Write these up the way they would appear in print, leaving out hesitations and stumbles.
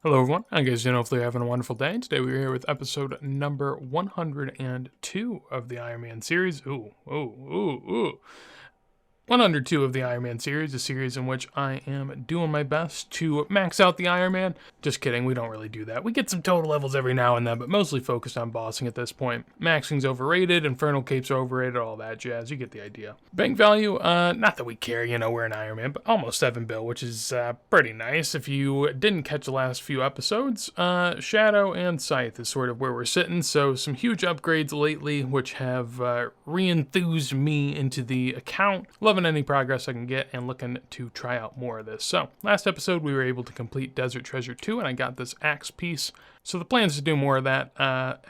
Hello everyone, how you guys doing? Hopefully you're having a wonderful day. Today we're here with episode number 102 of the Ironman series. Ooh. 102 of the Ironman series, a series in which I am doing my best to max out the Ironman. Just kidding, we don't really do that. We get some total levels every now and then, but mostly focused on bossing at this point. Maxing's overrated, Infernal Capes are overrated, all that jazz, you get the idea. Bank value, not that we care, we're an Ironman, but almost 7 bill, which is pretty nice. If you didn't catch the last few episodes, Shadow and Scythe is sort of where we're sitting, so some huge upgrades lately, which have re-enthused me into the account. Loving any progress I can get and looking to try out more of this. So, last episode we were able to complete Desert Treasure 2 and I got this axe piece. So the plan is to do more of that.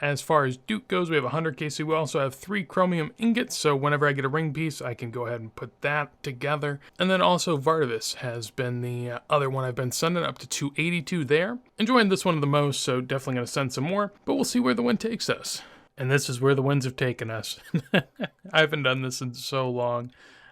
As far as Duke goes, we have 100 KC. We also have 3 chromium ingots, so whenever I get a ring piece, I can go ahead and put that together. And then also Vardorvis has been the other one I've been sending up to 282 there. Enjoying this one the most, so definitely going to send some more, but we'll see where the wind takes us. And this is where the winds have taken us. I haven't done this in so long.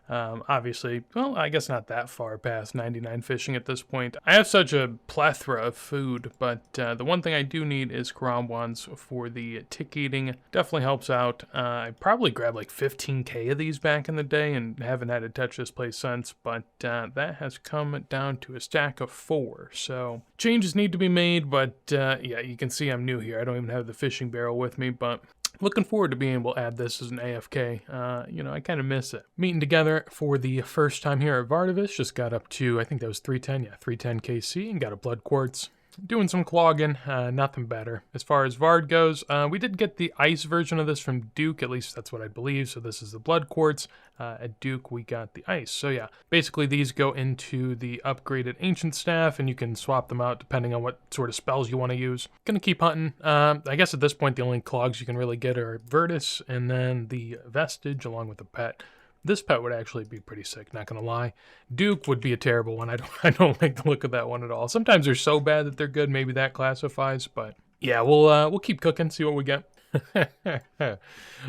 Obviously, well, I guess not that far past 99 fishing at this point. I have such a plethora of food, but the one thing I do need is Karambwans for the tick eating. Definitely helps out. I probably grabbed like 15k of these back in the day and haven't had to touch this place since, but that has come down to a stack of 4. So changes need to be made, but yeah, you can see I'm new here. I don't even have the fishing barrel with me, but looking forward to being able to add this as an AFK. I kind of miss it. Meeting together for the first time here at Vardorvis. Just got up to, I think that was 310. Yeah, 310 KC and got a blood quartz. Doing some clogging, nothing better. As far as Vard goes, we did get the ice version of this from Duke, at least that's what I believe, so this is the blood quartz. At Duke, we got the ice. So yeah, basically these go into the upgraded ancient staff, and you can swap them out depending on what sort of spells you want to use. Gonna keep hunting. I guess at this point, the only clogs you can really get are Virtus, and then the Vestige, along with the pet. This pet would actually be pretty sick, not gonna lie. Duke would be a terrible one. I don't like the look of that one at all. Sometimes they're so bad that they're good, maybe that classifies, but yeah, we'll keep cooking, see what we get.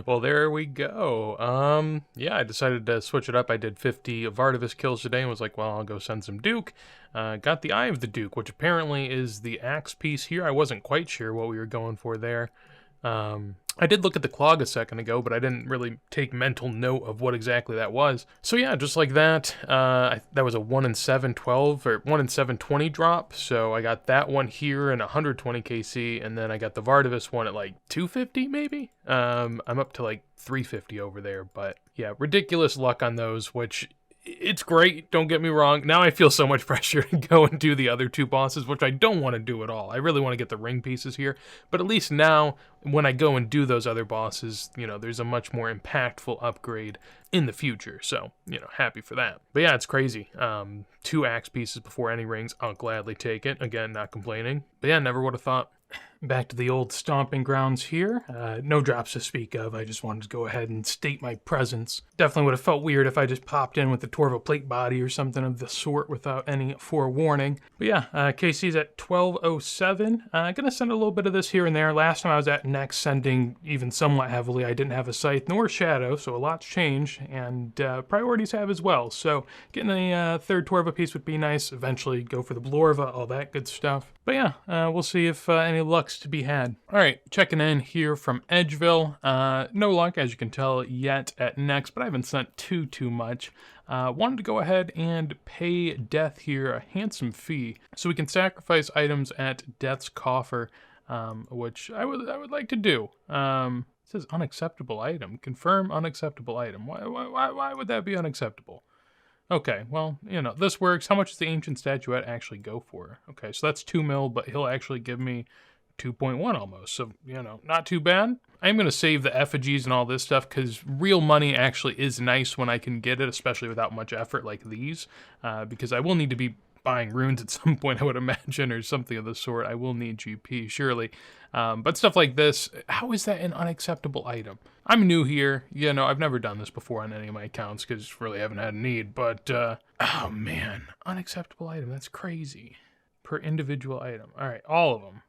Well, there we go. Yeah, I decided to switch it up. I did 50 Vardorvis kills today and was like, well, I'll go send some Duke. Got the Eye of the Duke, which apparently is the axe piece here. I wasn't quite sure what we were going for there. I did look at the clog a second ago, but I didn't really take mental note of what exactly that was. So yeah, just like that, that was a 1 in 712 or 1 in 720 drop. So I got that one here in 120 KC, and then I got the Vardorvis one at like 250 maybe. I'm up to like 350 over there, but yeah, ridiculous luck on those, which it's great, don't get me wrong. Now I feel so much pressure to go and do the other 2 bosses, which I don't want to do at all. I really want to get the ring pieces here, but at least now, when I go and do those other bosses, there's a much more impactful upgrade in the future, so, happy for that. But yeah, it's crazy. 2 axe pieces before any rings, I'll gladly take it. Again, not complaining. But yeah, never would have thought. Back to the old stomping grounds here. No drops to speak of. I just wanted to go ahead and state my presence. Definitely would have felt weird if I just popped in with the Torva plate body or something of the sort without any forewarning. But yeah, KC's at 1207. Gonna send a little bit of this here and there. Last time I was at Nex sending even somewhat heavily. I didn't have a Scythe nor Shadow, so a lot's changed, and priorities have as well. So getting a 3rd Torva piece would be nice. Eventually go for the Blorva, all that good stuff. But yeah, we'll see if any luck's to be had. All right, checking in here from Edgeville. No luck, as you can tell, yet at Nex, but I haven't sent too much. Wanted to go ahead and pay Death here a handsome fee, so we can sacrifice items at Death's coffer, which I would like to do. It says unacceptable item. Confirm unacceptable item. Why would that be unacceptable? Okay, well, this works. How much does the ancient statuette actually go for? Okay, so that's 2 mil, but he'll actually give me 2.1 almost, so, not too bad. I'm going to save the effigies and all this stuff, because real money actually is nice when I can get it, especially without much effort like these, because I will need to be buying runes at some point, I would imagine, or something of the sort. I will need GP, surely. But stuff like this, how is that an unacceptable item? I'm new here, I've never done this before on any of my accounts, because really haven't had a need, but, oh man, unacceptable item, that's crazy. Per individual item. All right, all of them.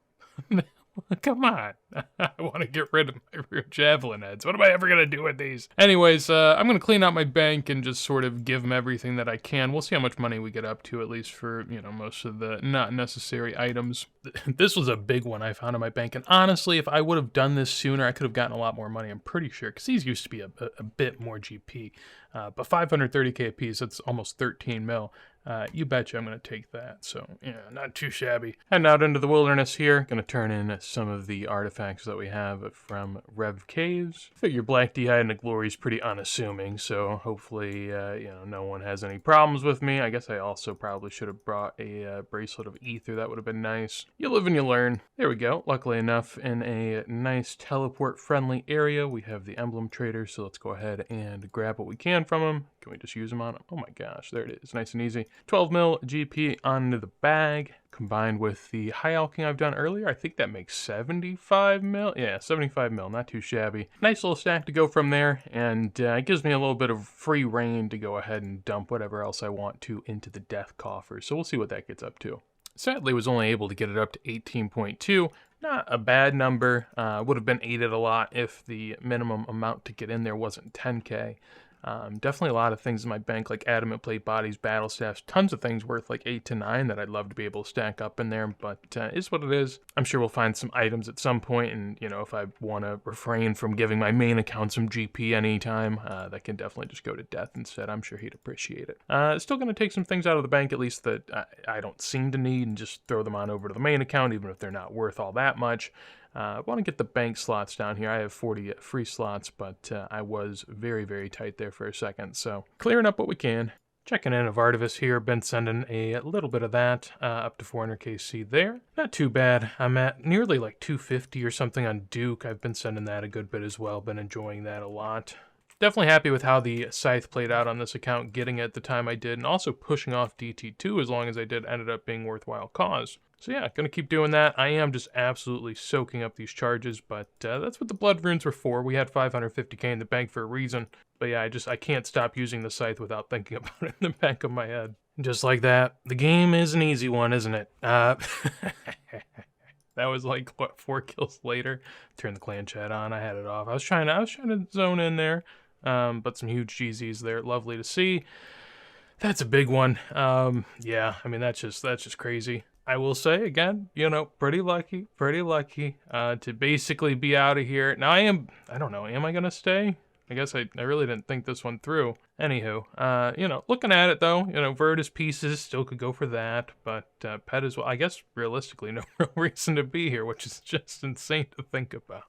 Come on. I want to get rid of my real javelin heads. What am I ever going to do with these? Anyways, I'm going to clean out my bank and just sort of give them everything that I can. We'll see how much money we get up to, at least for, most of the not necessary items. This was a big one I found in my bank. And honestly, if I would have done this sooner, I could have gotten a lot more money, I'm pretty sure. Because these used to be a bit more GP. But 530k a piece, that's almost 13 mil. You betcha I'm going to take that. So, yeah, not too shabby. Heading out into the wilderness here. Going to turn in some of the artifacts that we have from Rev Caves. Figure Black D'Hide and the Glory is pretty unassuming, so hopefully, no one has any problems with me. I guess I also probably should have brought a bracelet of ether. That would have been nice. You live and you learn. There we go. Luckily enough, in a nice teleport-friendly area, we have the emblem trader, so let's go ahead and grab what we can from him. Can we just use them on him? Oh my gosh, there it is. Nice and easy. 12 mil GP onto the bag. Combined with the high alking I've done earlier, I think that makes 75 mil. Yeah, 75 mil, not too shabby. Nice little stack to go from there, and it gives me a little bit of free reign to go ahead and dump whatever else I want to into the death coffer. So we'll see what that gets up to. Sadly, was only able to get it up to 18.2. Not a bad number. Would have been aided a lot if the minimum amount to get in there wasn't 10k. Definitely a lot of things in my bank, like adamant plate bodies, battle staffs, tons of things worth like 8 to 9 that I'd love to be able to stack up in there, but it's what it is. I'm sure we'll find some items at some point, and if I want to refrain from giving my main account some GP anytime, that can definitely just go to death instead. I'm sure he'd appreciate it. Still going to take some things out of the bank, at least that I don't seem to need, and just throw them on over to the main account, even if they're not worth all that much. I want to get the bank slots down here. I have 40 free slots, but I was very, very tight there for a second. So clearing up what we can. Checking in a Vardorvis here. Been sending a little bit of that up to 400 KC there. Not too bad. I'm at nearly like 250 or something on Duke. I've been sending that a good bit as well. Been enjoying that a lot. Definitely happy with how the Scythe played out on this account, getting it the time I did, and also pushing off DT2 as long as I did ended up being worthwhile cause. So yeah, gonna keep doing that. I am just absolutely soaking up these charges, but that's what the blood runes were for. We had 550k in the bank for a reason. But yeah, I can't stop using the Scythe without thinking about it in the back of my head. Just like that. The game is an easy one, isn't it? That was like, what, 4 kills later? Turn the clan chat on, I had it off. I was trying to zone in there. But some huge GZs there, lovely to see. That's a big one. Yeah, I mean, that's just crazy. I will say again, pretty lucky to basically be out of here. Now I don't know, am I gonna stay? I guess I really didn't think this one through. Anywho, looking at it though, Virtus pieces still could go for that, but pet as well. I guess realistically, no real reason to be here, which is just insane to think about.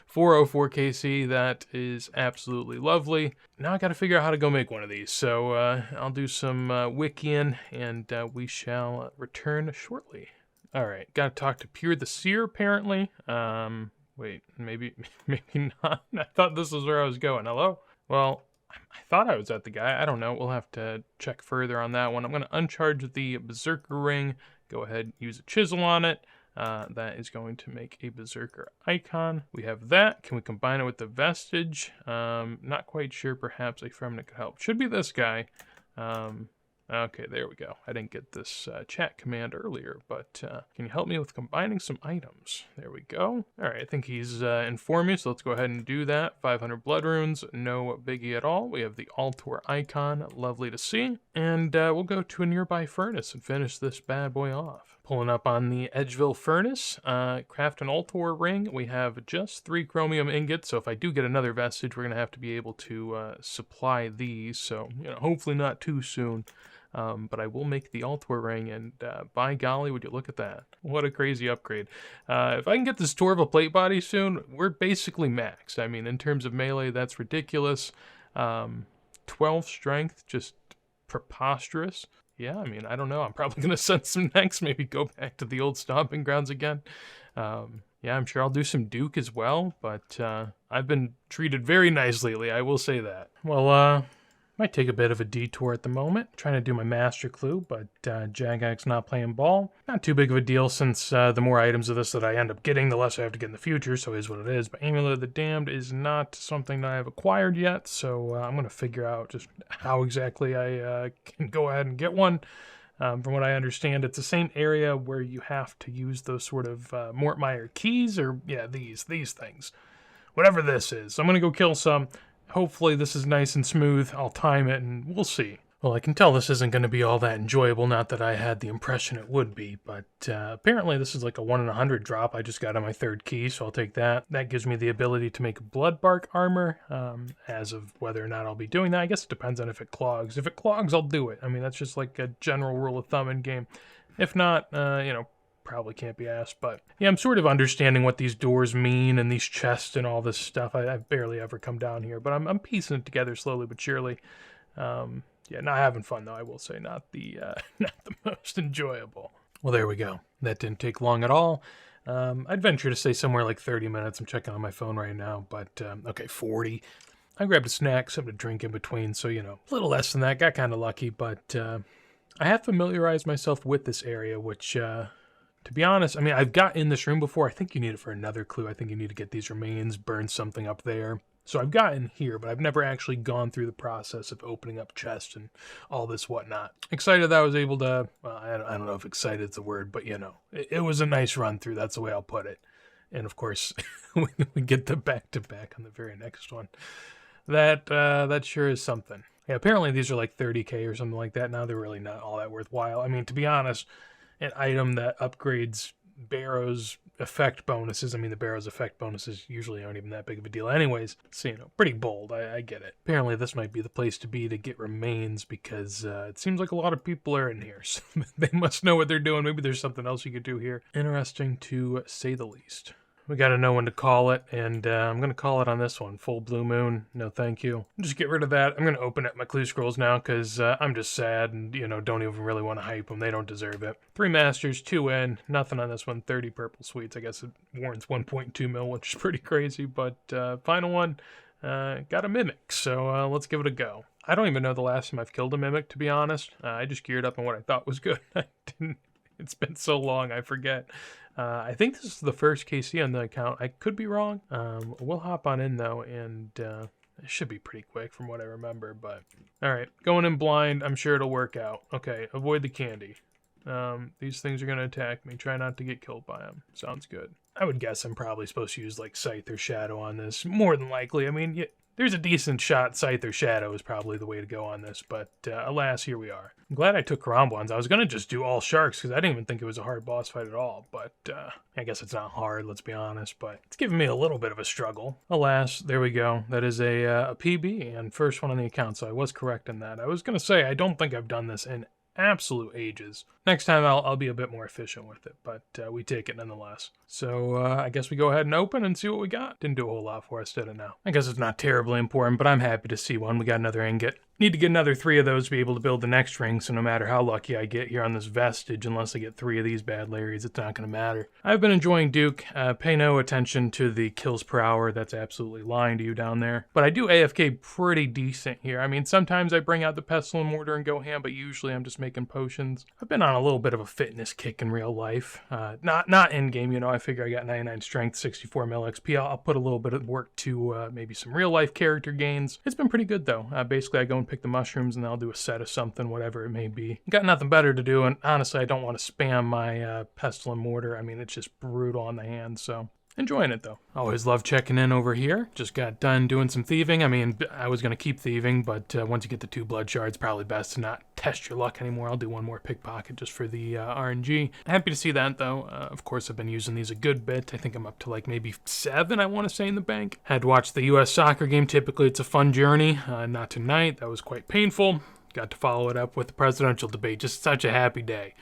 404 KC, that is absolutely lovely. Now I gotta figure out how to go make one of these, so I'll do some wikiing, and we shall return shortly. Alright, gotta talk to Pure the Seer, apparently. Wait, maybe not. I thought this was where I was going. Hello? Well, I thought I was at the guy. I don't know. We'll have to check further on that one. I'm going to uncharge the Berserker Ring. Go ahead, use a chisel on it. That is going to make a Berserker icon. We have that. Can we combine it with the Vestige? Not quite sure. Perhaps a Fremnant could help. Should be this guy. Okay, there we go. I didn't get this chat command earlier, but can you help me with combining some items? There we go. All right, I think he's informed me, so let's go ahead and do that. 500 blood runes, no biggie at all. We have the Altor icon, lovely to see. And we'll go to a nearby furnace and finish this bad boy off. Pulling up on the Edgeville furnace, craft an Altor ring. We have just 3 chromium ingots, so if I do get another vestige, we're going to have to be able to supply these, so hopefully not too soon. But I will make the Altor ring, and by golly, would you look at that. What a crazy upgrade. If I can get this Torva plate body soon, we're basically maxed. I mean, in terms of melee, that's ridiculous. 12 strength, just preposterous. Yeah, I mean, I don't know. I'm probably going to send some next, maybe go back to the old stomping grounds again. Yeah, I'm sure I'll do some Duke as well, but I've been treated very nice lately, I will say that. Well, might take a bit of a detour at the moment. Trying to do my Master Clue, but Jagag's not playing ball. Not too big of a deal since the more items of this that I end up getting, the less I have to get in the future, so it is what it is. But Amulet of the Damned is not something that I have acquired yet, so I'm going to figure out just how exactly I can go ahead and get one. From what I understand, it's the same area where you have to use those sort of Mortmeyer keys, or yeah, these things. Whatever this is. I'm going to go kill some. Hopefully this is nice and smooth. I'll time it and we'll see. Well, I can tell this isn't going to be all that enjoyable, not that I had the impression it would be, but apparently this is like a 1 in 100 drop I just got on my 3rd key, so I'll take that. That gives me the ability to make blood bark armor, as of whether or not I'll be doing that. I guess it depends on if it clogs. If it clogs, I'll do it. I mean, that's just like a general rule of thumb in game. If not, probably can't be asked, but yeah, I'm sort of understanding what these doors mean and these chests and all this stuff. I've barely ever come down here, but I'm piecing it together slowly but surely. Yeah, not having fun though, I will say. Not the not the most enjoyable. Well, there we go. That didn't take long at all. I'd venture to say somewhere like 30 minutes. I'm checking on my phone right now, but okay, 40. I grabbed a snack, something to drink in between, so, a little less than that. Got kind of lucky, but I have familiarized myself with this area, which, to be honest, I mean, I've got in this room before. I think you need it for another clue. I think you need to get these remains, burn something up there. So I've gotten here, but I've never actually gone through the process of opening up chests and all this whatnot. Excited that I was able to, well, I don't know if excited is the word, but it was a nice run through. That's the way I'll put it. And of course, we get the back-to-back on the very next one. That sure is something. Yeah, apparently these are like 30k or something like that. Now they're really not all that worthwhile. I mean, to be honest, an item that upgrades Barrow's effect bonuses. I mean, the Barrow's effect bonuses usually aren't even that big of a deal anyways. So, pretty bold. I get it. Apparently, this might be the place to be to get remains because it seems like a lot of people are in here. So they must know what they're doing. Maybe there's something else you could do here. Interesting to say the least. We got to know when to call it, and I'm going to call it on this one. Full blue moon. No, thank you. Just get rid of that. I'm going to open up my clue scrolls now because I'm just sad and, don't even really want to hype them. They don't deserve it. 3 masters, 2 in. Nothing on this one. 30 purple sweets. I guess it warrants 1.2 mil, which is pretty crazy. But final one, got a mimic. So let's give it a go. I don't even know the last time I've killed a mimic, to be honest. I just geared up on what I thought was good. It's been so long, I forget. I think this is the first KC on the account. I could be wrong. We'll hop on in, though, and it should be pretty quick from what I remember. But all right, going in blind, I'm sure it'll work out. Okay, avoid the candy. These things are going to attack me. Try not to get killed by them. Sounds good. I would guess I'm probably supposed to use, like, Scythe or Shadow on this. More than likely. I mean, there's a decent shot. Scythe or Shadow is probably the way to go on this, but alas, here we are. I'm glad I took Karambwans. I was going to just do all sharks because I didn't even think it was a hard boss fight at all, but I guess it's not hard, let's be honest, but it's giving me a little bit of a struggle. Alas, there we go. That is a PB and first one on the account, so I was correct in that. I was going to say, I don't think I've done this in absolute ages. Next time I'll be a bit more efficient with it, but we take it nonetheless. So I guess we go ahead and open and see what we got. Didn't do a whole lot for us, did it now? I guess it's not terribly important, but I'm happy to see one. We got another ingot. Need to get another 3 of those to be able to build the next ring, so no matter how lucky I get here on this vestige, unless I get 3 of these bad Larrys, it's not going to matter. I've been enjoying Duke. Pay no attention to the kills per hour. That's absolutely lying to you down there. But I do AFK pretty decent here. I mean, sometimes I bring out the pestle and mortar and go ham, but usually I'm just making potions. I've been on a little bit of a fitness kick in real life. Not in-game, I figure I got 99 strength, 64 mil XP. I'll put a little bit of work to maybe some real-life character gains. It's been pretty good, though. Basically, I go and pick the mushrooms, and then I'll do a set of something, whatever it may be. Got nothing better to do, and honestly, I don't want to spam my pestle and mortar. I mean, it's just brutal on the hand, so enjoying it, though. Always love checking in over here. Just got done doing some thieving. I mean, I was going to keep thieving, but once you get the 2 blood shards, probably best to not test your luck anymore. I'll do one more pickpocket just for the RNG. Happy to see that, though. Of course, I've been using these a good bit. I think I'm up to like maybe 7, I want to say, in the bank. Had to watch the U.S. soccer game. Typically, it's a fun journey. Not tonight. That was quite painful. Got to follow it up with the presidential debate. Just such a happy day.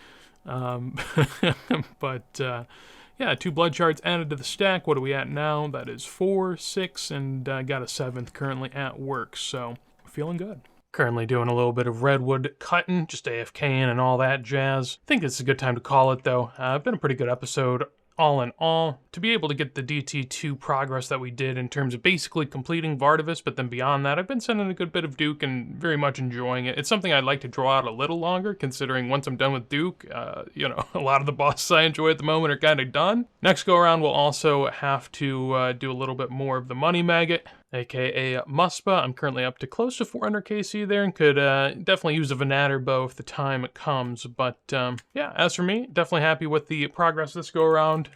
Yeah, 2 blood shards added to the stack. What are we at now? That is 4, 6, and got a 7th currently at work, so feeling good. Currently doing a little bit of redwood cutting, just AFKing and all that jazz. I think it's a good time to call it, though. Been a pretty good episode. All in all, to be able to get the DT2 progress that we did in terms of basically completing Vardorvis, but then beyond that, I've been sending a good bit of Duke and very much enjoying it. It's something I'd like to draw out a little longer, considering once I'm done with Duke, a lot of the bosses I enjoy at the moment are kind of done. Next go around, we'll also have to do a little bit more of the Money Maggot. aka Muspa. I'm currently up to close to 400 KC there and could definitely use a Venator bow if the time comes. But yeah, as for me, definitely happy with the progress this go around.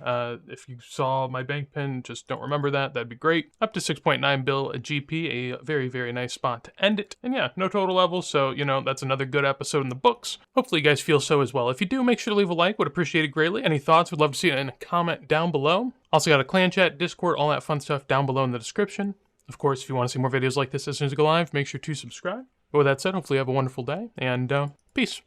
If you saw my bank pin, just don't remember that, that'd be great. Up to 6.9 bill GP, a very, very nice spot to end it. And yeah, no total levels, so you know, that's another good episode in the books. Hopefully you guys feel so as well. If you do, make sure to leave a like, would appreciate it greatly. Any thoughts, would love to see it in a comment down below. Also got a clan chat, Discord, all that fun stuff down below in the description. Of course, if you want to see more videos like this as soon as I go live, make sure to subscribe. But with that said, hopefully you have a wonderful day, and peace.